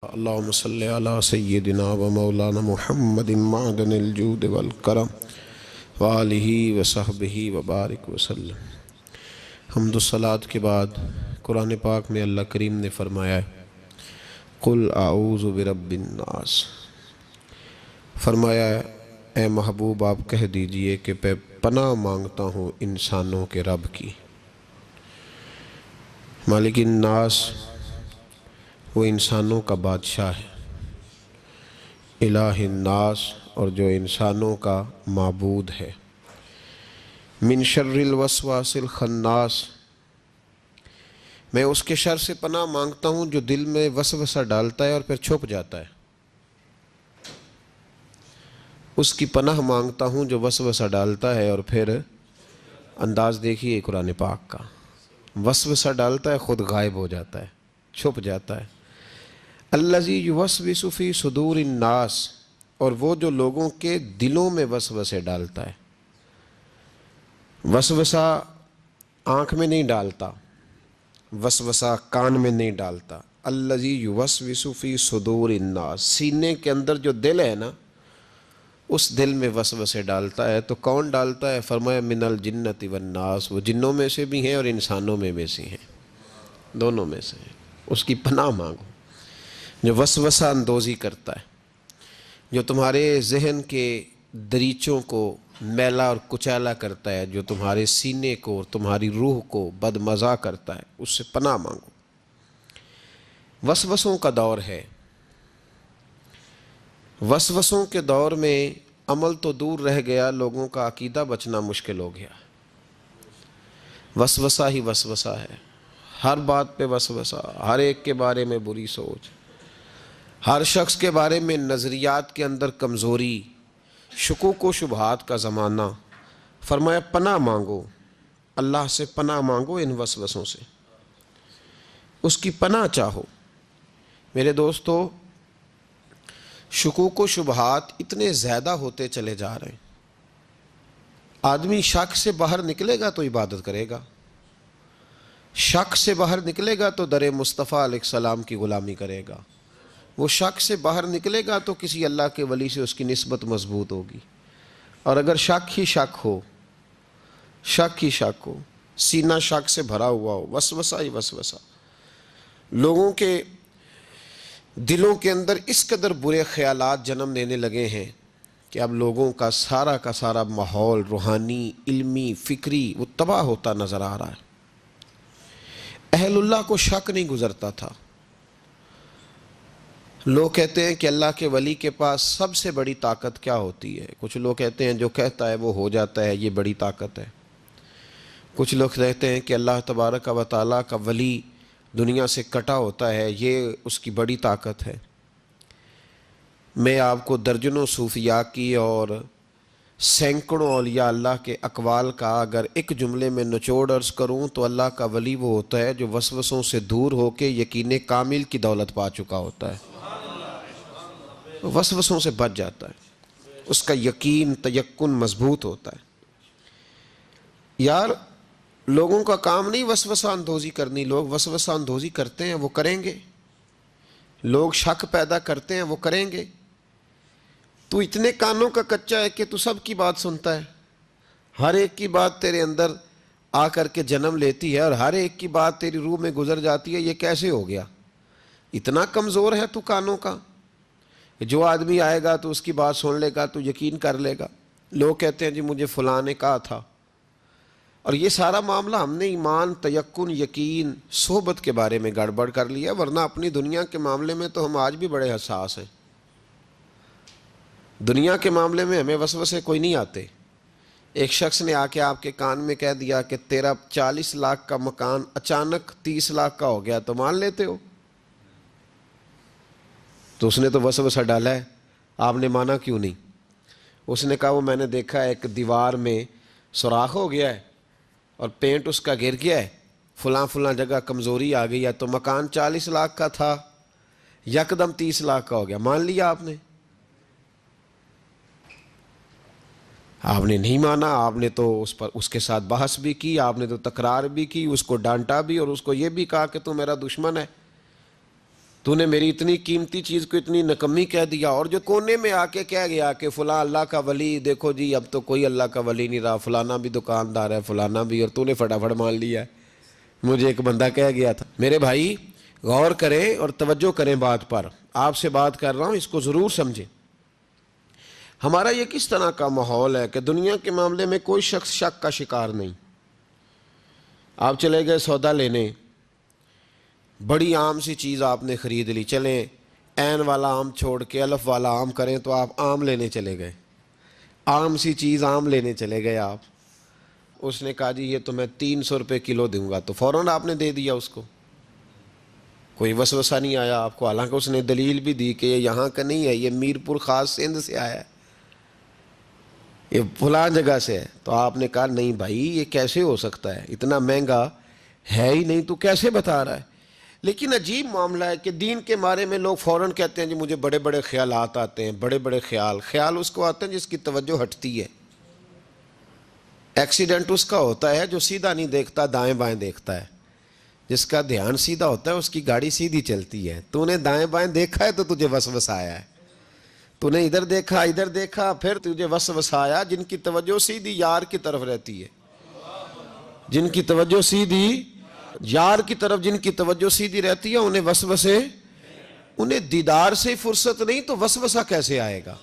اللهم صل على سيدنا ومولانا محمد معدن الجود والکرم وآلہ وصحبہ وبارک وسلم۔ حمد و صلات کے بعد قرآن پاک میں اللہ کریم نے فرمایا ہے قل اعوذ برب الناس، فرمایا ہے اے محبوب آپ کہہ دیجئے کہ میں پناہ مانگتا ہوں انسانوں کے رب کی۔ مالک الناس وہ انسانوں کا بادشاہ ہے، الہ الناس اور جو انسانوں کا معبود ہے۔ من شر الوسواس الخناس، میں اس کے شر سے پناہ مانگتا ہوں جو دل میں وسوسہ ڈالتا ہے اور پھر چھپ جاتا ہے۔ اس کی پناہ مانگتا ہوں جو وسوسہ ڈالتا ہے اور پھر انداز دیکھیے قرآن پاک کا، وسوسہ ڈالتا ہے خود غائب ہو جاتا ہے، چھپ جاتا ہے۔ الذی یوسوس فی صدور الناس، اور وہ جو لوگوں کے دلوں میں وسوسے ڈالتا ہے۔ وسوسہ آنکھ میں نہیں ڈالتا، وسوسہ کان میں نہیں ڈالتا۔ الذی یوسوس فی صدور الناس، سینے کے اندر جو دل ہے نا اس دل میں وسوسے ڈالتا ہے۔ تو کون ڈالتا ہے؟ فرمایا من الجنۃ والناس، وہ جنوں میں سے بھی ہیں اور انسانوں میں سے ہیں، دونوں میں سے ہیں۔ اس کی پناہ مانگو جو وسوسہ اندوزی کرتا ہے، جو تمہارے ذہن کے دریچوں کو میلا اور کچیلا کرتا ہے، جو تمہارے سینے کو اور تمہاری روح کو بدمزہ کرتا ہے، اس سے پناہ مانگو۔ وسوسوں کا دور ہے، وسوسوں کے دور میں عمل تو دور رہ گیا، لوگوں کا عقیدہ بچنا مشکل ہو گیا۔ وسوسہ ہی وسوسہ ہے، ہر بات پہ وسوسہ، ہر ایک کے بارے میں بری سوچ، ہر شخص کے بارے میں نظریات کے اندر کمزوری، شکوک و شبہات کا زمانہ۔ فرمایا پناہ مانگو، اللہ سے پناہ مانگو ان وسوسوں سے، اس کی پناہ چاہو۔ میرے دوستو، شکوک و شبہات اتنے زیادہ ہوتے چلے جا رہے ہیں، آدمی شک سے باہر نکلے گا تو عبادت کرے گا، شک سے باہر نکلے گا تو در مصطفیٰ علیہ السلام کی غلامی کرے گا، وہ شک سے باہر نکلے گا تو کسی اللہ کے ولی سے اس کی نسبت مضبوط ہوگی۔ اور اگر شک ہی شک ہو، شک ہی شک ہو، سینہ شک سے بھرا ہوا ہو، وسوسہ ہی وسوسہ، لوگوں کے دلوں کے اندر اس قدر برے خیالات جنم لینے لگے ہیں کہ اب لوگوں کا سارا ماحول روحانی، علمی، فکری وہ تباہ ہوتا نظر آ رہا ہے۔ اہل اللہ کو شک نہیں گزرتا تھا۔ لوگ کہتے ہیں کہ اللہ کے ولی کے پاس سب سے بڑی طاقت کیا ہوتی ہے؟ کچھ لوگ کہتے ہیں جو کہتا ہے وہ ہو جاتا ہے، یہ بڑی طاقت ہے۔ کچھ لوگ کہتے ہیں کہ اللہ تبارک و تعالیٰ کا ولی دنیا سے کٹا ہوتا ہے، یہ اس کی بڑی طاقت ہے۔ میں آپ کو درجنوں صوفیاء کی اور سینکڑوں اولیاء اللہ کے اقوال کا اگر ایک جملے میں نچوڑ عرض کروں تو اللہ کا ولی وہ ہوتا ہے جو وسوسوں سے دور ہو کے یقین کامل کی دولت پا چکا ہوتا ہے، وسوسوں سے بچ جاتا ہے، اس کا یقین تیقن مضبوط ہوتا ہے۔ یار لوگوں کا کام نہیں وسوسہ اندوزی کرنی، لوگ وسوسہ اندوزی کرتے ہیں وہ کریں گے، لوگ شک پیدا کرتے ہیں وہ کریں گے۔ تو اتنے کانوں کا کچا ہے کہ تو سب کی بات سنتا ہے، ہر ایک کی بات تیرے اندر آ کر کے جنم لیتی ہے اور ہر ایک کی بات تیری روح میں گزر جاتی ہے۔ یہ کیسے ہو گیا؟ اتنا کمزور ہے تو کانوں کا، جو آدمی آئے گا تو اس کی بات سن لے گا تو یقین کر لے گا۔ لوگ کہتے ہیں جی مجھے فلاں نے کہا تھا، اور یہ سارا معاملہ ہم نے ایمان، تیقن، یقین، صحبت کے بارے میں گڑبڑ کر لیا، ورنہ اپنی دنیا کے معاملے میں تو ہم آج بھی بڑے حساس ہیں۔ دنیا کے معاملے میں ہمیں وسوسے کوئی نہیں آتے۔ ایک شخص نے آ کے آپ کے کان میں کہہ دیا کہ تیرا 40 لاکھ کا مکان اچانک 30 لاکھ کا ہو گیا، تو مان لیتے ہو؟ تو اس نے تو وسوسہ ڈالا ہے، آپ نے مانا کیوں نہیں؟ اس نے کہا وہ میں نے دیکھا ایک دیوار میں سوراخ ہو گیا ہے اور پینٹ اس کا گر گیا ہے، فلاں جگہ کمزوری آ گئی ہے، تو مکان 40 لاکھ کا تھا یکدم 30 لاکھ کا ہو گیا، مان لیا آپ نے؟ آپ نے نہیں مانا، آپ نے تو اس کے ساتھ بحث بھی کی، آپ نے تو تکرار بھی کی، اس کو ڈانٹا بھی اور اس کو یہ بھی کہا کہ تو میرا دشمن ہے، تو نے میری اتنی قیمتی چیز کو اتنی نکمی کہہ دیا. اور جو کونے میں آ کے کہہ گیا کہ فلاں اللہ کا ولی، دیکھو جی اب تو کوئی اللہ کا ولی نہیں رہا، فلانا بھی دکاندار ہے، فلانا بھی، اور تو نے فٹافٹ مان لیا ہے. مجھے ایک بندہ کہہ گیا تھا. میرے بھائی غور کریں اور توجہ کریں بات پر، آپ سے بات کر رہا ہوں، اس کو ضرور سمجھیں. ہمارا یہ کس طرح کا ماحول ہے کہ دنیا کے معاملے میں کوئی شخص شک کا شکار نہیں. آپ چلے گئے سودا لینے، بڑی عام سی چیز آپ نے خرید لی، چلیں عین والا آم چھوڑ کے الف والا آم کریں تو آپ آم لینے چلے گئے، عام سی چیز آم لینے چلے گئے آپ. اس نے کہا جی یہ تو میں 300 روپے کلو دوں گا، تو فوراً آپ نے دے دیا اس کو، کوئی وسوسہ نہیں آیا آپ کو، حالانکہ اس نے دلیل بھی دی کہ یہ یہاں کا نہیں ہے، یہ میر پور خاص سندھ سے آیا ہے، یہ فلاں جگہ سے ہے. تو آپ نے کہا نہیں بھائی یہ کیسے ہو سکتا ہے، اتنا مہنگا ہے ہی نہیں، تو کیسے بتا رہا ہے. لیکن عجیب معاملہ ہے کہ دین کے بارے میں لوگ فوراً کہتے ہیں جی مجھے بڑے بڑے خیالات آتے ہیں، بڑے بڑے خیال اس کو آتے ہیں جس کی توجہ ہٹتی ہے. ایکسیڈنٹ اس کا ہوتا ہے جو سیدھا نہیں دیکھتا، دائیں بائیں دیکھتا ہے. جس کا دھیان سیدھا ہوتا ہے اس کی گاڑی سیدھی چلتی ہے. تو نے دائیں بائیں دیکھا ہے تو تجھے وسوسہ آیا ہے، تو نے ادھر دیکھا پھر تجھے وسوسہ آیا. جن کی توجہ سیدھی یار کی طرف رہتی ہے، جن کی توجہ سیدھی یار کی طرف، جن کی توجہ سیدھی رہتی ہے، انہیں وسوسے، انہیں دیدار سے فرصت نہیں تو وسوسہ کیسے آئے گا.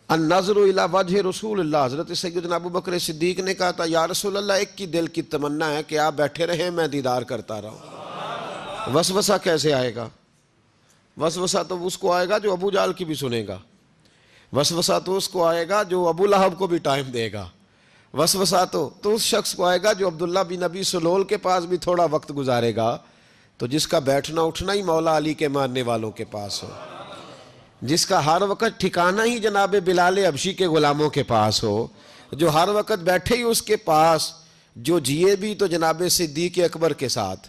النظر الی وجہ رسول اللہ، حضرت سیدنا ابو بکر صدیق نے کہا تھا یا رسول اللہ ایک کی دل کی تمنا ہے کہ آپ بیٹھے رہیں میں دیدار کرتا رہوں. وسوسہ کیسے آئے گا؟ وسوسہ تو اس کو آئے گا جو ابو جال کی بھی سنے گا، وسوسہ تو اس کو آئے گا جو ابو لہب کو بھی ٹائم دے گا، وسوسہ تو اس شخص کو آئے گا جو عبداللہ بن ابی سلول کے پاس بھی تھوڑا وقت گزارے گا، تو جس کا بیٹھنا اٹھنا ہی مولا علی کے ماننے والوں کے پاس ہو، جس کا ہر وقت ٹھکانہ ہی جناب بلال حبشی کے غلاموں کے پاس ہو، جو ہر وقت بیٹھے ہی اس کے پاس، جو جیے بھی تو جناب صدیق اکبر کے ساتھ،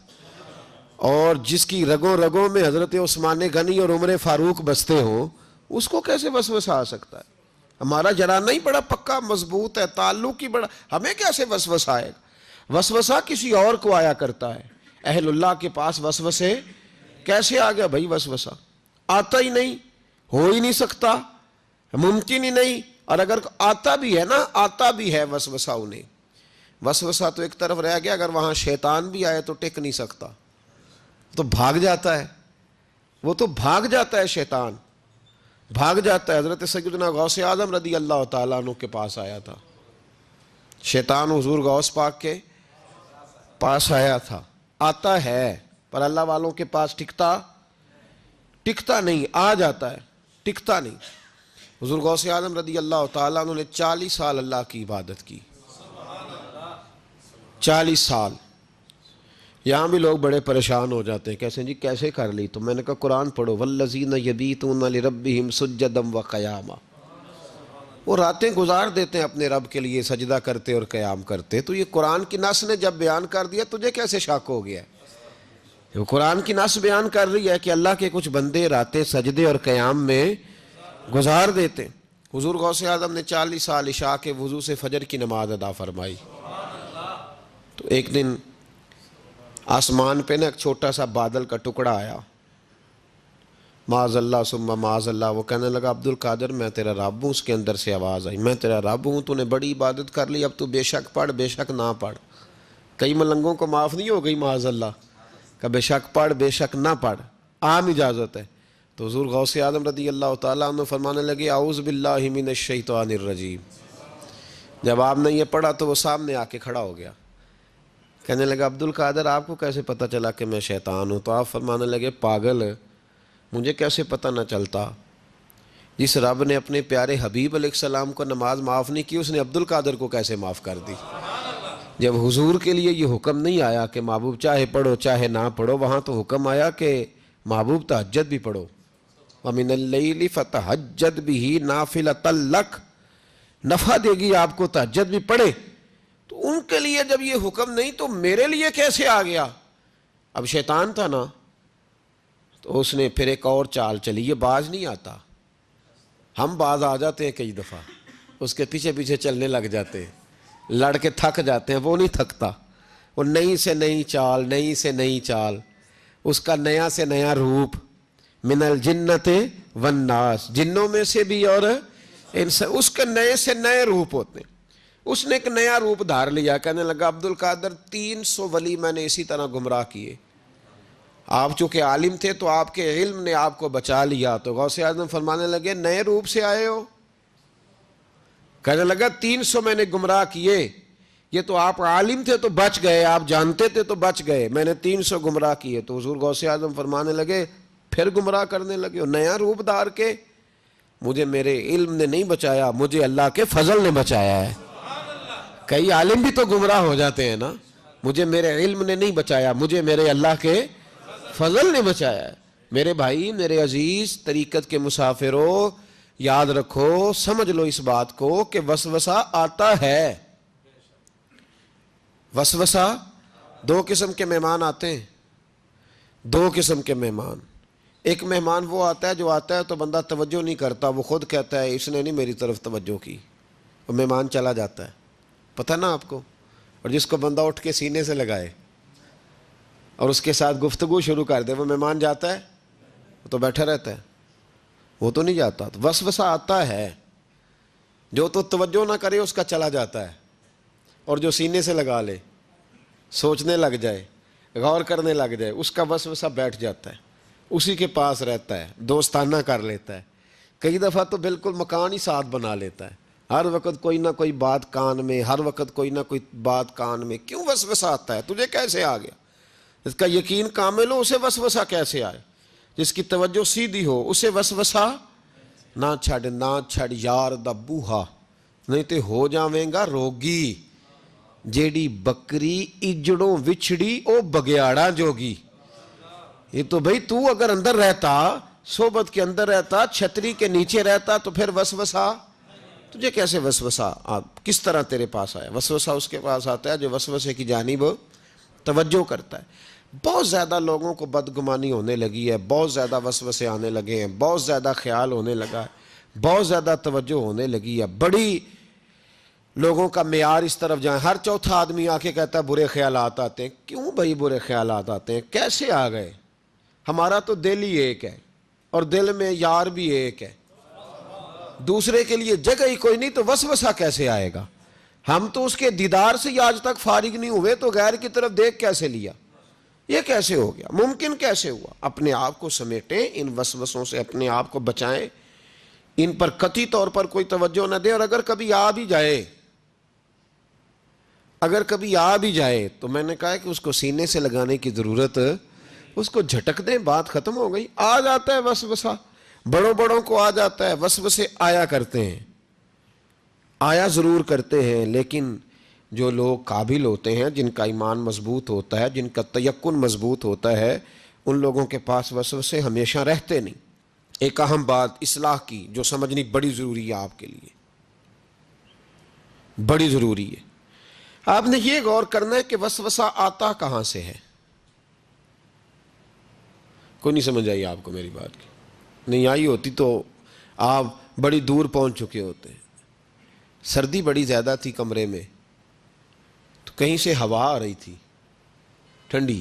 اور جس کی رگوں رگوں میں حضرت عثمان غنی اور عمر فاروق بستے ہوں، اس کو کیسے وسوسہ آ سکتا ہے؟ ہمارا جرانہ ہی بڑا پکا مضبوط ہے، تعلق ہی بڑا، ہمیں کیسے وسوسہ آئے گا؟ وسوسہ کسی اور کو آیا کرتا ہے. اہل اللہ کے پاس وسوسے کیسے آ گیا بھائی؟ وسوسہ آتا ہی نہیں، ہو ہی نہیں سکتا، ممکن ہی نہیں. اور اگر آتا بھی ہے نا، آتا بھی ہے وسوسہ انہیں، وسوسہ تو ایک طرف رہ گیا، اگر وہاں شیطان بھی آئے تو ٹک نہیں سکتا، تو بھاگ جاتا ہے، وہ تو بھاگ جاتا ہے، شیطان بھاگ جاتا ہے. حضرت سیدنا غوث اعظم رضی اللہ تعالیٰ عنہ کے پاس آیا تھا شیطان، حضور غوث پاک کے پاس آیا تھا. آتا ہے پر اللہ والوں کے پاس ٹکتا نہیں، آ جاتا ہے ٹکتا نہیں. حضور غوث اعظم رضی اللہ تعالیٰ عنہ نے 40 سال اللہ کی عبادت کی، 40 سال. یہاں بھی لوگ بڑے پریشان ہو جاتے ہیں، کیسے جی کیسے کر لی؟ تو میں نے کہا قرآن پڑھو، والذین یبیتون لربہم سجدا وقیاما، وہ راتیں گزار دیتے ہیں اپنے رب کے لیے سجدہ کرتے اور قیام کرتے. تو یہ قرآن کی نص نے جب بیان کر دیا، تجھے کیسے شک ہو گیا؟ وہ قرآن کی نص بیان کر رہی ہے کہ اللہ کے کچھ بندے راتیں سجدے اور قیام میں گزار دیتے. حضور غوث اعظم نے 40 سال عشاء کے وضو سے فجر کی نماز ادا فرمائی. تو ایک دن آسمان پہ نا ایک چھوٹا سا بادل کا ٹکڑا آیا، معاذ اللہ ثم معاذ اللہ. وہ کہنے لگا عبد القادر میں تیرا رب ہوں. اس کے اندر سے آواز آئی میں تیرا رب ہوں، تو نے بڑی عبادت کر لی، اب تو بے شک پڑھ بے شک نہ پڑھ. کئی ملنگوں کو معاف نہیں ہو گئی معاذ اللہ کہ بے شک پڑھ بے شک نہ پڑھ، عام اجازت ہے. تو حضور غوث اعظم رضی اللہ تعالیٰ عنہ فرمانے لگے اعوذ باللہ من الشیطان الرجیم. جب آپ نے یہ پڑھا تو وہ سامنے آ کے کھڑا ہو گیا، کہنے لگا عبد القادر آپ کو کیسے پتہ چلا کہ میں شیطان ہوں؟ تو آپ فرمانے لگے پاگل، مجھے کیسے پتہ نہ چلتا؟ جس رب نے اپنے پیارے حبیب علیہ السلام کو نماز معاف نہیں کی، اس نے عبد القادر کو کیسے معاف کر دی؟ جب حضور کے لیے یہ حکم نہیں آیا کہ محبوب چاہے پڑھو چاہے نہ پڑھو، وہاں تو حکم آیا کہ محبوب تہجد بھی پڑھو، وَمِنَ اللَّيْلِ فَتَہَجَّدْ بِهِ نَافِلَةً لَكَ، نفع دے گی آپ کو، تہجد بھی پڑھے. تو ان کے لیے جب یہ حکم نہیں تو میرے لیے کیسے آ گیا؟ اب شیطان تھا نا، تو اس نے پھر ایک اور چال چلی. یہ باز نہیں آتا، ہم باز آ جاتے ہیں کئی دفعہ، اس کے پیچھے پیچھے چلنے لگ جاتے ہیں، لڑ کے تھک جاتے ہیں. وہ نہیں تھکتا، وہ نئی سے نئی چال، نئی سے نئی چال. اس کا نیا سے نیا روپ، من الجنت والناس، جنوں میں سے بھی اور اس کے نئے سے نئے روپ ہوتے ہیں۔ اس نے ایک نیا روپ دھار لیا، کہنے لگا عبد القادر 300 ولی میں نے اسی طرح گمراہ کیے، آپ چونکہ عالم تھے تو آپ کے علم نے آپ کو بچا لیا۔ تو غوث اعظم فرمانے لگے نئے روپ سے آئے ہو؟ کہنے لگا 300 میں نے گمراہ کیے، یہ تو آپ عالم تھے تو بچ گئے، آپ جانتے تھے تو بچ گئے، میں نے 300 گمراہ کیے۔ تو حضور غوث اعظم فرمانے لگے پھر گمراہ کرنے لگے ہو نیا روپ دھار کے؟ مجھے میرے علم نے نہیں بچایا، مجھے اللہ کے فضل نے بچایا ہے۔ کئی عالم بھی تو گمراہ ہو جاتے ہیں نا، مجھے میرے علم نے نہیں بچایا، مجھے میرے اللہ کے فضل نے بچایا ہے۔ میرے بھائی، میرے عزیز طریقت کے مسافروں، یاد رکھو، سمجھ لو اس بات کو کہ وسوسہ آتا ہے۔ وسوسہ، دو قسم کے مہمان آتے ہیں، دو قسم کے مہمان۔ ایک مہمان وہ آتا ہے جو آتا ہے تو بندہ توجہ نہیں کرتا، وہ خود کہتا ہے اس نے نہیں میری طرف توجہ کی، وہ مہمان چلا جاتا ہے، پتہ نا آپ کو۔ اور جس کو بندہ اٹھ کے سینے سے لگائے اور اس کے ساتھ گفتگو شروع کر دے، وہ مہمان جاتا ہے؟ وہ تو بیٹھا رہتا ہے، وہ تو نہیں جاتا۔ تو وسوسہ آتا ہے، جو تو توجہ نہ کرے اس کا چلا جاتا ہے، اور جو سینے سے لگا لے، سوچنے لگ جائے، غور کرنے لگ جائے، اس کا وسوسہ بیٹھ جاتا ہے، اسی کے پاس رہتا ہے، دوستانہ کر لیتا ہے، کئی دفعہ تو بالکل مکان ہی ساتھ بنا لیتا ہے، ہر وقت کوئی نہ کوئی بات کان میں، ہر وقت کوئی نہ کوئی بات کان میں۔ کیوں وسوسہ آتا ہے؟ تجھے کیسے آ گیا؟ جس کا یقین کامل ہو اسے وسوسہ کیسے آئے؟ جس کی توجہ سیدھی ہو اسے وسوسہ نہ چھڑ یار دا بوہا، نہیں تے ہو جاویں گا روگی، جیڑی بکری اجڑوں وچھڑی او بگیاڑا جوگی۔ یہ تو بھئی تو اگر اندر رہتا، صحبت کے اندر رہتا، چھتری کے نیچے رہتا، تو پھر وسوسہ تجھے کیسے وسوسہ کس طرح تیرے پاس آیا؟ وسوسہ اس کے پاس آتا ہے جو وسوسے کی جانب توجہ کرتا ہے۔ بہت زیادہ لوگوں کو بدگمانی ہونے لگی ہے، بہت زیادہ وسوسے آنے لگے ہیں، بہت زیادہ خیال ہونے لگا ہے، بہت زیادہ توجہ ہونے لگی ہے، بڑی لوگوں کا معیار اس طرف جائیں، ہر چوتھا آدمی آ کے کہتا ہے برے خیالات آتے ہیں۔ کیوں بھائی برے خیالات آتے ہیں؟ کیسے آ گئے؟ ہمارا تو دل ہی ایک ہے، اور دل میں یار بھی ایک ہے، دوسرے کے لیے جگہ ہی کوئی نہیں، تو وسوسہ کیسے آئے گا؟ ہم تو اس کے دیدار سے ہی آج تک فارغ نہیں ہوئے، تو غیر کی طرف دیکھ کیسے لیا؟ یہ کیسے ہو گیا؟ ممکن کیسے ہوا؟ اپنے آپ کو سمیٹیں، ان وسوسوں سے اپنے آپ کو بچائیں، ان پر قطعی طور پر کوئی توجہ نہ دیں، اور اگر کبھی آ بھی جائے تو میں نے کہا کہ اس کو سینے سے لگانے کی ضرورت، اس کو جھٹک دیں، بات ختم ہو گئی۔ آ جاتا ہے وسوسہ، بڑوں کو آ جاتا ہے، وسوسے آیا کرتے ہیں، آیا ضرور کرتے ہیں، لیکن جو لوگ قابل ہوتے ہیں، جن کا ایمان مضبوط ہوتا ہے، جن کا تیقن مضبوط ہوتا ہے، ان لوگوں کے پاس وسوسے ہمیشہ رہتے نہیں۔ ایک اہم بات اصلاح کی جو سمجھنی بڑی ضروری ہے، آپ کے لیے بڑی ضروری ہے۔ آپ نے یہ غور کرنا ہے کہ وسوسہ آتا کہاں سے ہے۔ کوئی نہیں سمجھ آئی آپ کو میری بات کی؟ نہیں آئی ہوتی تو آپ بڑی دور پہنچ چکے ہوتے۔ سردی بڑی زیادہ تھی کمرے میں، تو کہیں سے ہوا آ رہی تھی ٹھنڈی،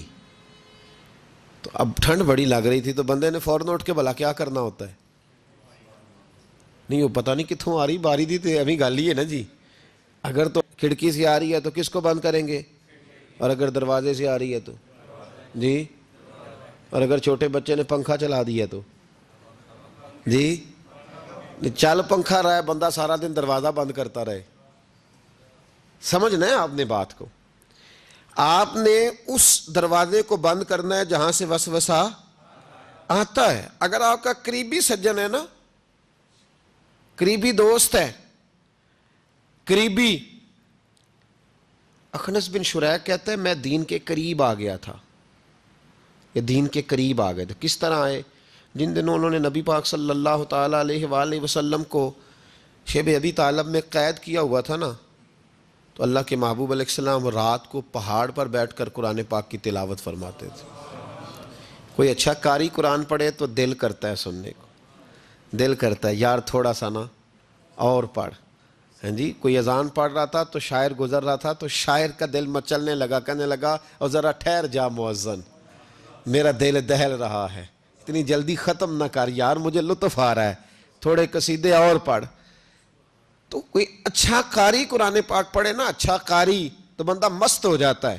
تو اب ٹھنڈ بڑی لگ رہی تھی، تو بندے نے فوراً اٹھ کے بھلا کیا کرنا ہوتا ہے؟ نہیں وہ پتہ نہیں کتوں آ رہی باری دی، تو ابھی گل ہی ہے نا جی۔ اگر تو کھڑکی سے آ رہی ہے تو کس کو بند کریں گے، اور اگر دروازے سے آ رہی ہے تو جی، اور اگر چھوٹے بچے نے پنکھا چلا دیا تو جی، چل پنکھا رہا ہے، بندہ سارا دن دروازہ بند کرتا رہے؟ سمجھنا ہے آپ نے بات کو، آپ نے اس دروازے کو بند کرنا ہے جہاں سے وسوسہ آتا ہے۔ اگر آپ کا قریبی سجن ہے نا، قریبی دوست ہے، قریبی، اخنس بن شریح کہتا ہے میں دین کے قریب آ گیا تھا، یہ دین کے قریب آ گئے تھے۔ کس طرح آئے؟ جن دنوں انہوں نے نبی پاک صلی اللہ تعالیٰ علیہ وآلہ وسلم کو شیب ابی طالب میں قید کیا ہوا تھا نا، تو اللہ کے محبوب علیہ السلام رات کو پہاڑ پر بیٹھ کر قرآن پاک کی تلاوت فرماتے تھے۔ کوئی اچھا قاری قرآن پڑھے تو دل کرتا ہے سننے کو، دل کرتا ہے یار تھوڑا سا نا اور پڑھ۔ ہاں جی، کوئی اذان پڑھ رہا تھا تو شاعر گزر رہا تھا، تو شاعر کا دل مچلنے لگا، کہنے لگا اور ذرا ٹھہر جا مؤذن، میرا دل دہل رہا ہے، اتنی جلدی ختم نہ کر یار، مجھے لطف آ رہا ہے، تھوڑے قصیدے اور پڑھ۔ تو کوئی اچھا قاری قرآن پاک پڑھے نا، اچھا قاری، تو بندہ مست ہو جاتا ہے۔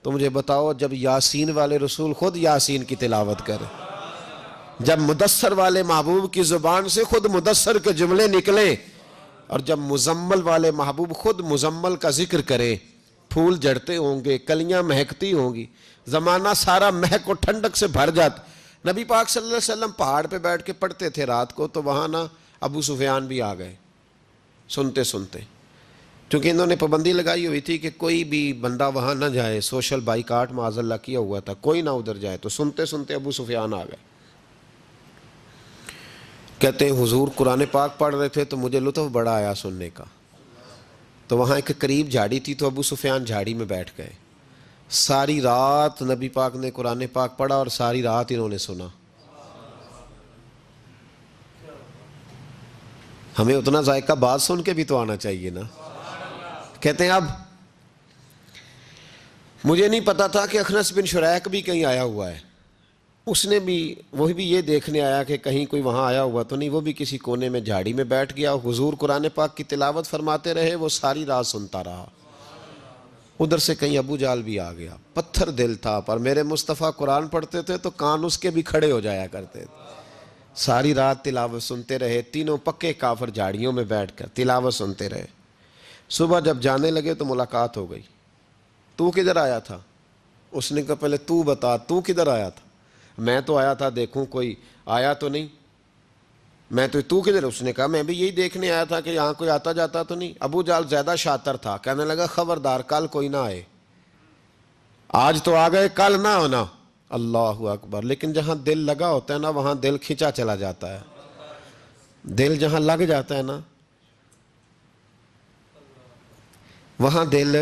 تو مجھے بتاؤ، جب یاسین والے رسول خود یاسین کی تلاوت کرے، جب مدثر والے محبوب کی زبان سے خود مدثر کے جملے نکلیں، اور جب مزمل والے محبوب خود مزمل کا ذکر کریں، پھول جڑتے ہوں گے، کلیاں مہکتی ہوں گی، زمانہ سارا مہک و ٹھنڈک سے بھر جاتا۔ نبی پاک صلی اللہ علیہ وسلم پہاڑ پہ بیٹھ کے پڑھتے تھے رات کو، تو وہاں نا ابو سفیان بھی آ گئے سنتے سنتے، کیونکہ انہوں نے پابندی لگائی ہوئی تھی کہ کوئی بھی بندہ وہاں نہ جائے، سوشل بائیکاٹ معاذ اللہ کیا ہوا تھا، کوئی نہ ادھر جائے۔ تو سنتے سنتے ابو سفیان آ گئے، کہتے ہیں حضور قرآن پاک پڑھ رہے تھے تو مجھے لطف بڑا آیا سننے کا۔ تو وہاں ایک قریب جھاڑی تھی، تو ابو سفیان جھاڑی میں بیٹھ گئے، ساری رات نبی پاک نے قرآن پاک پڑھا اور ساری رات انہوں نے سنا۔ ہمیں اتنا ذائقہ بات سن کے بھی تو آنا چاہیے نا۔ کہتے ہیں اب مجھے نہیں پتا تھا کہ اخنس بن شریک بھی کہیں آیا ہوا ہے، اس نے بھی، وہی بھی یہ دیکھنے آیا کہ کہیں کوئی وہاں آیا ہوا تو نہیں، وہ بھی کسی کونے میں جھاڑی میں بیٹھ گیا، حضور قرآن پاک کی تلاوت فرماتے رہے، وہ ساری رات سنتا رہا۔ ادھر سے کہیں ابو جال بھی آ گیا، پتھر دل تھا، پر میرے مصطفیٰ قرآن پڑھتے تھے تو کان اس کے بھی کھڑے ہو جایا کرتے تھے۔ ساری رات تلاوت سنتے رہے، تینوں پکے کافر جھاڑیوں میں بیٹھ کر تلاوت سنتے رہے۔ صبح جب جانے لگے تو ملاقات ہو گئی، تو کدھر آیا تھا؟ اس نے کہا پہلے تو بتا، تو کدھر آیا تھا؟ میں تو آیا تھا دیکھوں کوئی آیا تو نہیں، میں تو کدھر؟ اس نے کہا میں بھی یہی دیکھنے آیا تھا کہ یہاں کوئی آتا جاتا تو نہیں۔ ابو جال زیادہ شاطر تھا، کہنے لگا خبردار کل کوئی نہ آئے، آج تو آ گئے کل نہ ہونا۔ اللہ اکبر! لیکن جہاں دل لگا ہوتا ہے نا، وہاں دل کھینچا چلا جاتا ہے، دل جہاں لگ جاتا ہے نا وہاں دل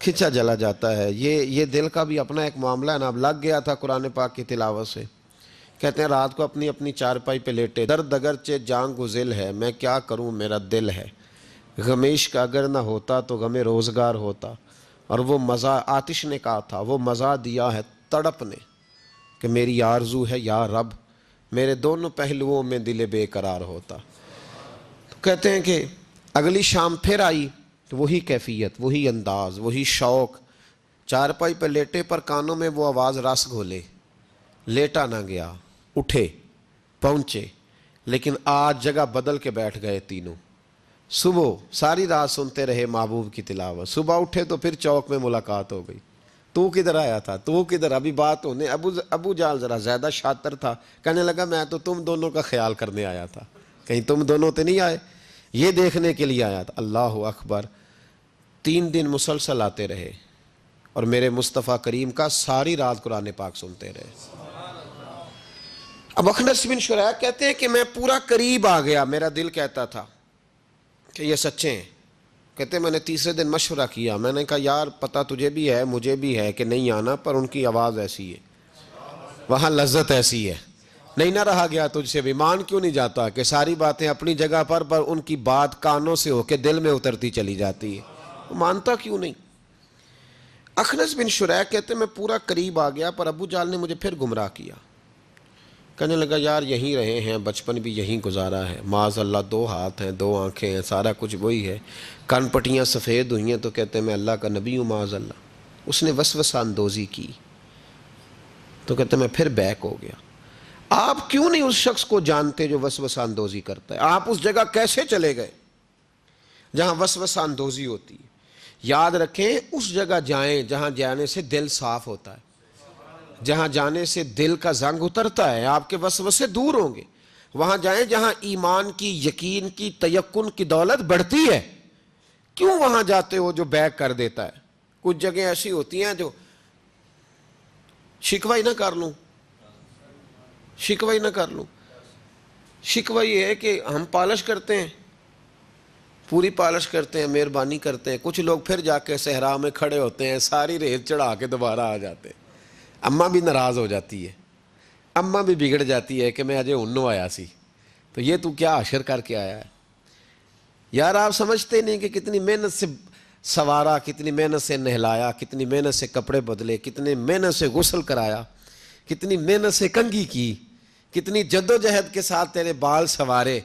کھینچا چلا جاتا ہے۔ یہ دل کا بھی اپنا ایک معاملہ ہے نا۔ اب لگ گیا تھا قرآن پاک کی تلاوت سے۔ کہتے ہیں رات کو اپنی اپنی چارپائی پہ لیٹے، درد اگرچہ جان گزل ہے، میں کیا کروں میرا دل ہے، غم عشق اگر نہ ہوتا تو غم روزگار ہوتا۔ اور وہ مزہ آتش نے کہا تھا، وہ مزہ دیا ہے تڑپ نے، کہ میری آرزو ہے یا رب میرے دونوں پہلوؤں میں دل بے قرار ہوتا۔ تو کہتے ہیں کہ اگلی شام پھر آئی تو وہی کیفیت، وہی انداز، وہی شوق، چارپائی پہ لیٹے پر کانوں میں وہ آواز رس گھولے، لیٹا نہ گیا، اٹھے پہنچے، لیکن آج جگہ بدل کے بیٹھ گئے تینوں۔ صبح ساری رات سنتے رہے محبوب کی تلاوت، صبح اٹھے تو پھر چوک میں ملاقات ہو گئی، تو کدھر آیا تھا، تو کدھر؟ ابھی بات ہونے۔ ابو جال ذرا زیادہ شاطر تھا، کہنے لگا میں تو تم دونوں کا خیال کرنے آیا تھا، کہیں تم دونوں تو نہیں آئے، یہ دیکھنے کے لیے آیا تھا۔ اللہ اکبر! 3 دن مسلسل آتے رہے اور میرے مصطفیٰ کریم کا ساری رات قرآن پاک سنتے رہے۔ اب اخنس بن شریک کہتے ہیں کہ میں پورا قریب آ گیا، میرا دل کہتا تھا کہ یہ سچے ہیں۔ کہتے ہیں میں نے تیسرے دن مشورہ کیا، میں نے کہا یار پتہ تجھے بھی ہے مجھے بھی ہے کہ نہیں آنا، پر ان کی آواز ایسی ہے، وہاں لذت ایسی ہے، نہیں نہ رہا گیا تجھ سے بھی۔ مان کیوں نہیں جاتا کہ ساری باتیں اپنی جگہ پر ان کی بات کانوں سے ہو کے دل میں اترتی چلی جاتی ہے، مانتا کیوں نہیں؟ اخنس بن شریک کہتے ہیں میں پورا قریب آ گیا، پر ابو جال نے مجھے پھر گمراہ کیا، کہنے لگا یار یہیں رہے ہیں، بچپن بھی یہیں گزارا ہے، معاذ اللہ 2 ہاتھ ہیں 2 آنکھیں ہیں، سارا کچھ وہی ہے، کان پٹیاں سفید ہوئی ہیں تو کہتے ہیں میں اللہ کا نبی ہوں معاذ اللہ۔ اس نے وسوسہ اندوزی کی تو کہتے ہیں میں پھر بیک ہو گیا۔ آپ کیوں نہیں اس شخص کو جانتے جو وسوسہ اندوزی کرتا ہے؟ آپ اس جگہ کیسے چلے گئے جہاں وسوسہ اندوزی ہوتی ہے؟ یاد رکھیں اس جگہ جائیں جہاں جانے سے دل صاف ہوتا ہے، جہاں جانے سے دل کا زنگ اترتا ہے، آپ کے وسوسے دور ہوں گے۔ وہاں جائیں جہاں ایمان کی، یقین کی، تیقن کی دولت بڑھتی ہے۔ کیوں وہاں جاتے ہو جو بیک کر دیتا ہے؟ کچھ جگہیں ایسی ہوتی ہیں جو شکوہ ہی نہ کر لوں، شکوہ ہی نہ کر لوں۔ شکوہ یہ ہے کہ ہم پالش کرتے ہیں، پوری پالش کرتے ہیں، مہربانی کرتے ہیں، کچھ لوگ پھر جا کے صحرا میں کھڑے ہوتے ہیں، ساری ریت چڑھا کے دوبارہ آ جاتے ہیں۔ اماں بھی ناراض ہو جاتی ہے، اماں بھی بگڑ جاتی ہے کہ میں اجے انو آیا سی تو یہ تو کیا حشر کر کے آیا ہے۔ یار آپ سمجھتے نہیں کہ کتنی محنت سے سوارا، کتنی محنت سے نہلایا، کتنی محنت سے کپڑے بدلے، کتنی محنت سے غسل کرایا، کتنی محنت سے کنگھی کی، کتنی جد و جہد کے ساتھ تیرے بال سنوارے،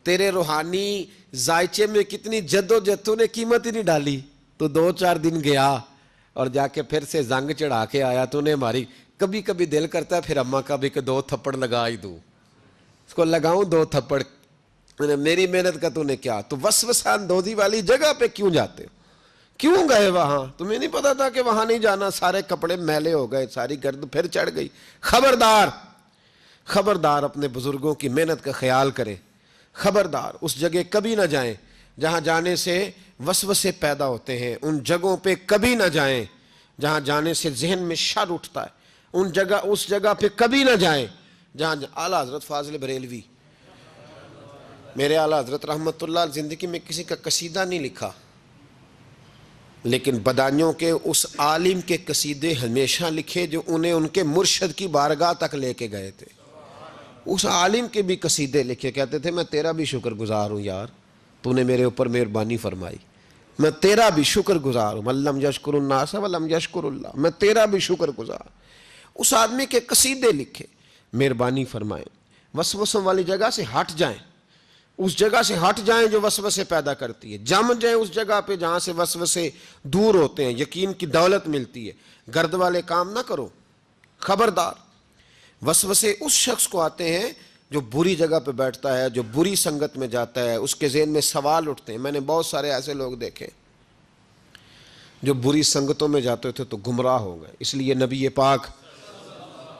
تیرے روحانی ذائچے میں کتنی جد و جہد، تو نے قیمت ہی نہیں ڈالی. تو 2-4 دن گیا اور جا کے پھر سے زنگ چڑھا کے آیا. تو نے ہماری کبھی کبھی دل کرتا ہے پھر اماں کا بھی کہ 2 تھپڑ لگا ہی دوں، اس کو لگاؤں 2 تھپڑ، میری محنت کا تو نے کیا. تو وسوسہ اندوزی والی جگہ پہ کیوں جاتے ہو؟ کیوں گئے وہاں؟ تمہیں نہیں پتا تھا کہ وہاں نہیں جانا؟ سارے کپڑے میلے ہو گئے، ساری گرد پھر چڑھ گئی. خبردار، خبردار، اپنے بزرگوں کی محنت کا خیال کرے. خبردار، اس جگہ کبھی نہ جائیں جہاں جانے سے وسوسے پیدا ہوتے ہیں. ان جگہوں پہ کبھی نہ جائیں جہاں جانے سے ذہن میں شر اٹھتا ہے. اس جگہ پہ کبھی نہ جائیں جہاں اعلیٰ حضرت فاضل بریلوی، میرے اعلیٰ حضرت رحمت اللہ، زندگی میں کسی کا قصیدہ نہیں لکھا، لیکن بدانیوں کے اس عالم کے قصیدے ہمیشہ لکھے جو انہیں ان کے مرشد کی بارگاہ تک لے کے گئے تھے. اس عالم کے بھی قصیدے لکھے، کہتے تھے میں تیرا بھی شکر گزار ہوں یار، تو نے میرے اوپر مہربانی فرمائی، میں تیرا بھی شکر گزار ہوں. من لم یشکر الناس ولم یشکر اللہ، میں تیرا بھی شکر گزار. اس آدمی کے قصیدے لکھے، مہربانی فرمائیں. وسوسوں والی جگہ سے ہٹ جائیں، اس جگہ سے ہٹ جائیں جو وسوسے پیدا کرتی ہے. جم جائیں اس جگہ پہ جہاں سے وسوسے دور ہوتے ہیں، یقین کی دولت ملتی ہے. گرد والے کام نہ کرو. خبردار، وسوسے اس شخص کو آتے ہیں جو بری جگہ پہ بیٹھتا ہے، جو بری سنگت میں جاتا ہے. اس کے ذہن میں سوال اٹھتے ہیں. میں نے بہت سارے ایسے لوگ دیکھے جو بری سنگتوں میں جاتے تھے تو گمراہ ہو گئے. اس لیے نبی پاک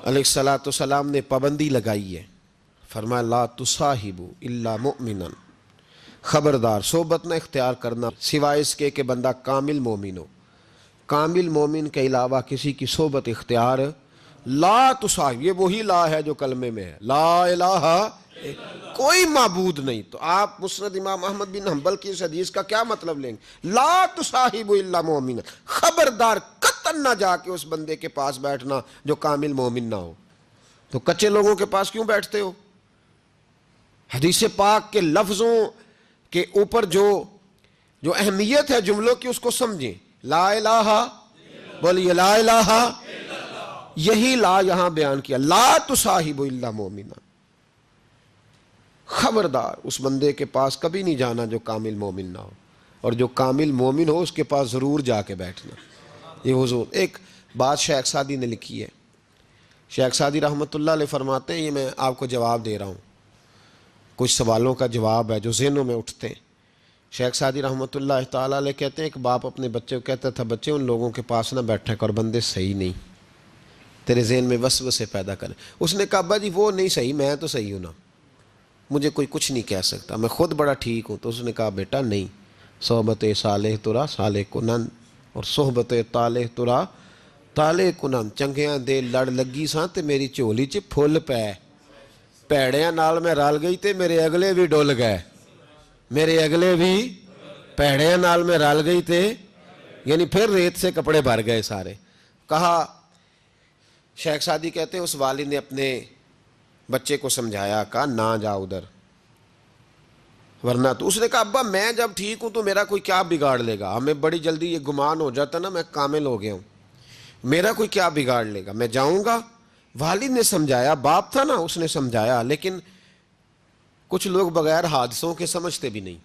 علیہ الصلوۃ والسلام نے پابندی لگائی ہے، فرمایا لا تصاحبوا الا مؤمنا، خبردار صحبت نہ اختیار کرنا سوائے اس کے کہ بندہ کامل مومن ہو. کامل مومن کے علاوہ کسی کی صحبت اختیار لا تصاحب. یہ وہی لا ہے جو کلمے میں ہے، لا الہ، کوئی معبود نہیں. تو آپ مسند امام احمد بن حنبل کی اس حدیث کا کیا مطلب لیں گے؟ لا تصاحبوا الا مومنا، خبردار قطعاً نہ جا کے اس بندے کے پاس بیٹھنا جو کامل مومن نہ ہو. تو کچے لوگوں کے پاس کیوں بیٹھتے ہو؟ حدیث پاک کے لفظوں کے اوپر جو اہمیت ہے جملوں کی، اس کو سمجھیں. لا الہ، بولیے لا الہ. یہی لا یہاں بیان کیا، لا تصاحبوا الا مومنا. خبردار اس بندے کے پاس کبھی نہیں جانا جو کامل مومن نہ ہو، اور جو کامل مومن ہو اس کے پاس ضرور جا کے بیٹھنا. یہ حضور ایک بات شیخ سعدی نے لکھی ہے. شیخ سعدی رحمۃ اللہ علیہ فرماتے ہیں، یہ میں آپ کو جواب دے رہا ہوں، کچھ سوالوں کا جواب ہے جو ذہنوں میں اٹھتے ہیں. شیخ سعدی رحمۃ اللہ تعالیٰ علیہ کہتے ہیں، ایک باپ اپنے بچے کو کہتا تھا، بچے ان لوگوں کے پاس نہ بیٹھا کر، بندے صحیح نہیں، تیرے ذہن میں وسوسے پیدا کریں. اس نے کہا ابا جی وہ نہیں صحیح، میں تو صحیح ہوں نا، مجھے کوئی کچھ نہیں کہہ سکتا، میں خود بڑا ٹھیک ہوں. تو اس نے کہا بیٹا نہیں، صحبت صالح ترا صالح کنن، اور صحبت طالح ترا طالح کنن. چنگیاں دے لڑ لگی ساں تے میری چولی چ پھل پے، پیڑیاں نال میں رل گئی تے میرے اگلے بھی ڈول گئے، میرے اگلے بھی پیڑیاں نال میں رل گئی تے، یعنی پھر ریت سے کپڑے بھر گئے سارے. کہا شیخ سعدی کہتے ہیں اس والد نے اپنے بچے کو سمجھایا، کہا نہ جا ادھر ورنہ تو. اس نے کہا ابا میں جب ٹھیک ہوں تو میرا کوئی کیا بگاڑ لے گا؟ ہمیں بڑی جلدی یہ گمان ہو جاتا نا میں کامل ہو گیا ہوں، میرا کوئی کیا بگاڑ لے گا، میں جاؤں گا. والد نے سمجھایا، باپ تھا نا، اس نے سمجھایا. لیکن کچھ لوگ بغیر حادثوں کے سمجھتے بھی نہیں،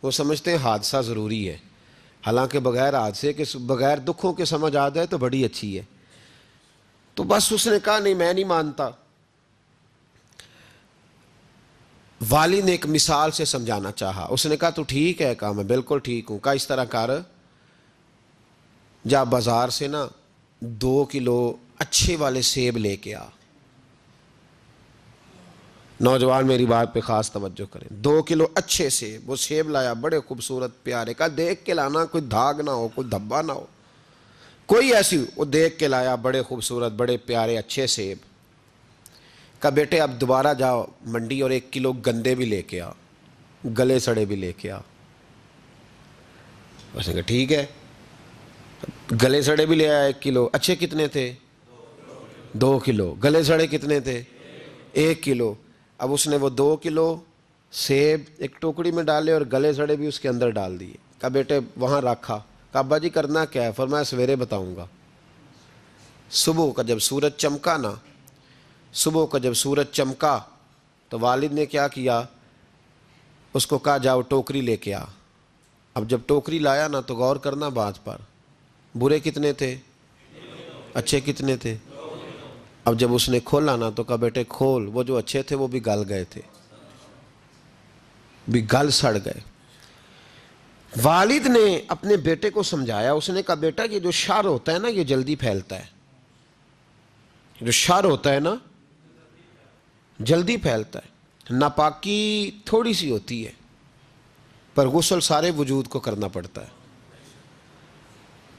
وہ سمجھتے ہیں حادثہ ضروری ہے، حالانکہ بغیر حادثے کے، بغیر دکھوں کے سمجھ آ جائے تو بڑی اچھی ہے. تو بس اس نے کہا نہیں میں نہیں مانتا. والد نے ایک مثال سے سمجھانا چاہا. اس نے کہا تو ٹھیک ہے، کہا میں بالکل ٹھیک ہوں. کہا اس طرح کر، جا بازار سے نا 2 کلو اچھے والے سیب لے کے آ. نوجوان میری بات پہ خاص توجہ کریں. 2 کلو اچھے سیب. وہ سیب لایا بڑے خوبصورت پیارے. کہا دیکھ کے لانا، کوئی دھاگ نہ ہو، کوئی دھبا نہ ہو، کوئی ایسی. وہ دیکھ کے لایا بڑے خوبصورت بڑے پیارے اچھے سیب. کہا بیٹے اب دوبارہ جاؤ منڈی اور 1 کلو گندے بھی لے کے آ، گلے سڑے بھی لے کے آ. اس نے کہا ٹھیک ہے. گلے سڑے بھی لے آیا 1 کلو. اچھے کتنے تھے؟ 2 کلو. گلے سڑے کتنے تھے؟ 1 کلو. اب اس نے وہ 2 کلو سیب ایک ٹوکری میں ڈالے اور گلے سڑے بھی اس کے اندر ڈال دیے. کہا بیٹے وہاں رکھا. کہا ابا جی کرنا کیا ہے؟ فرمایا سویرے بتاؤں گا. صبح کا جب سورج چمکا نا، صبح کا جب سورج چمکا تو والد نے کیا کیا، اس کو کہا جاؤ ٹوکری لے کے آ. اب جب ٹوکری لایا نا تو غور کرنا بات پر، برے کتنے تھے، اچھے کتنے تھے. اب جب اس نے کھولا نا تو کہا بیٹے کھول. وہ جو اچھے تھے وہ بھی گل گئے تھے، بھی گل سڑ گئے. والد نے اپنے بیٹے کو سمجھایا. اس نے کہا بیٹا یہ جو شر ہوتا ہے نا یہ جلدی پھیلتا ہے، جو شر ہوتا ہے نا جلدی پھیلتا ہے. ناپاکی تھوڑی سی ہوتی ہے پر غسل سارے وجود کو کرنا پڑتا ہے.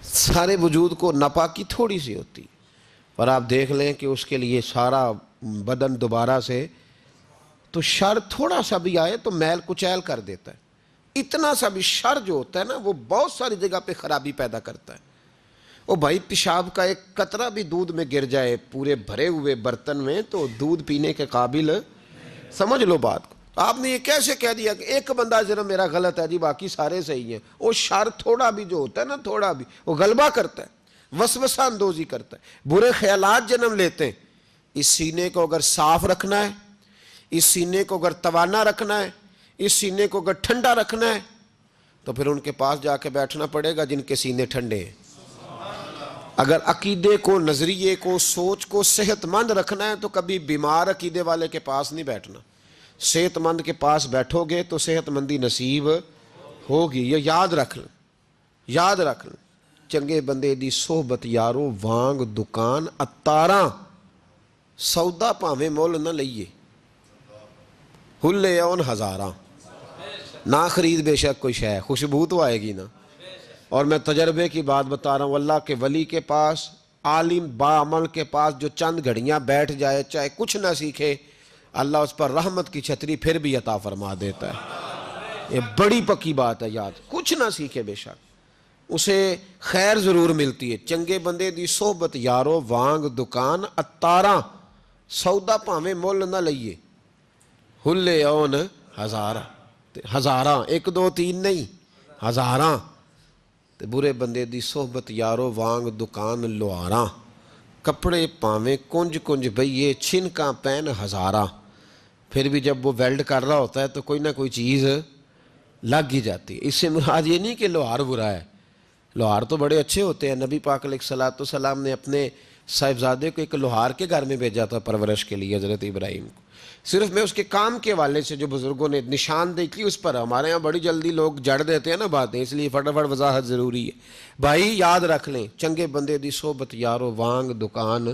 سارے وجود کو ناپاکی تھوڑی سی ہوتی ہے اور آپ دیکھ لیں کہ اس کے لیے سارا بدن دوبارہ سے، تو شر تھوڑا سا بھی آئے تو میل کچیل کر دیتا ہے. اتنا سا بھی شر جو ہوتا ہے نا وہ بہت ساری جگہ پہ خرابی پیدا کرتا ہے. او بھائی پیشاب کا ایک قطرہ بھی دودھ میں گر جائے پورے بھرے ہوئے برتن میں تو دودھ پینے کے قابل، سمجھ لو بات کو. آپ نے یہ کیسے کہہ دیا کہ ایک بندہ ذرا میرا غلط ہے جی باقی سارے صحیح ہیں. وہ شر تھوڑا بھی جو ہوتا ہے نا، تھوڑا بھی وہ غلبہ کرتا ہے، وسوسہ اندوزی کرتا ہے، برے خیالات جنم لیتے ہیں. اس سینے کو اگر صاف رکھنا ہے، اس سینے کو اگر توانا رکھنا ہے، اس سینے کو اگر ٹھنڈا رکھنا ہے تو پھر ان کے پاس جا کے بیٹھنا پڑے گا جن کے سینے ٹھنڈے ہیں. اگر عقیدے کو، نظریے کو، سوچ کو صحت مند رکھنا ہے تو کبھی بیمار عقیدے والے کے پاس نہیں بیٹھنا. صحت مند کے پاس بیٹھو گے تو صحت مندی نصیب ہوگی. یہ یاد رکھ لیں، یاد رکھ لیں. چنگے بندے دی صحبت یارو وانگ دکان اتاراں، سودا پاویں مول نہ لئیے، ہلے اون ہزاراں. نہ خرید بے شک کوئی شے، خوشبو تو آئے گی نا. اور میں تجربے کی بات بتا رہا ہوں، اللہ کے ولی کے پاس، عالم باعمل کے پاس جو چند گھڑیاں بیٹھ جائے چاہے کچھ نہ سیکھے، اللہ اس پر رحمت کی چھتری پھر بھی عطا فرما دیتا ہے. یہ بڑی پکی بات ہے. یاد کچھ نہ سیکھے بے شک اسے خیر ضرور ملتی ہے. چنگے بندے دی صحبت یارو وانگ دکان اتاراں، سودا پاویں مول نہ لئیے، ہلے اون ہزاراں. ہزاراں ایک دو تین نہیں، ہزاراں. تے برے بندے دی صحبت یارو وانگ دکان لواراں، کپڑے پاویں کنج کنج بئیے چھنکاں پین ہزاراں. پھر بھی جب وہ ویلڈ کر رہا ہوتا ہے تو کوئی نہ کوئی چیز لگ ہی جاتی ہے. اس سے مراد یہ نہیں کہ لوہار برا ہے، لوہار تو بڑے اچھے ہوتے ہیں. نبی پاک علیہ الصلوۃ والسلام نے اپنے صاحبزادے کو ایک لوہار کے گھر میں بھیجا تھا پرورش کے لیے، حضرت ابراہیم کو. صرف میں اس کے کام کے حوالے سے جو بزرگوں نے نشاندہی کی اس پر، ہمارے ہاں بڑی جلدی لوگ جڑ دیتے ہیں نا باتیں، اس لیے فٹافٹ وضاحت ضروری ہے. بھائی یاد رکھ لیں، چنگے بندے دی صحبت یارو وانگ دکان.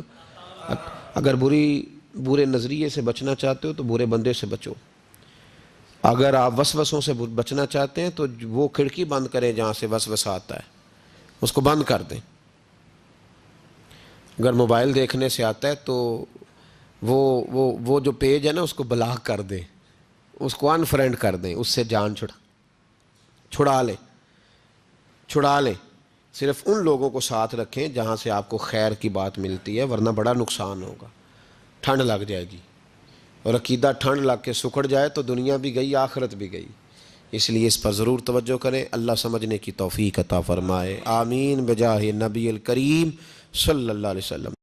اگر برے نظریے سے بچنا چاہتے ہو تو برے بندے سے بچو. اگر آپ وسوسوں سے بچنا چاہتے ہیں تو وہ کھڑکی بند کریں جہاں سے وسوسہ آتا ہے، اس کو بند کر دیں. اگر موبائل دیکھنے سے آتا ہے تو وہ جو پیج ہے نا اس کو بلاک کر دیں، اس کو انفرینڈ کر دیں، اس سے جان چھڑا لیں. صرف ان لوگوں کو ساتھ رکھیں جہاں سے آپ کو خیر کی بات ملتی ہے، ورنہ بڑا نقصان ہوگا. ٹھنڈ لگ جائے گی اور عقیدہ ٹھنڈ لگ کے سکڑ جائے تو دنیا بھی گئی، آخرت بھی گئی. اس لیے اس پر ضرور توجہ کریں. اللہ سمجھنے کی توفیق عطا فرمائے. آمین بجاہ نبی الکریم صلی اللہ علیہ وسلم.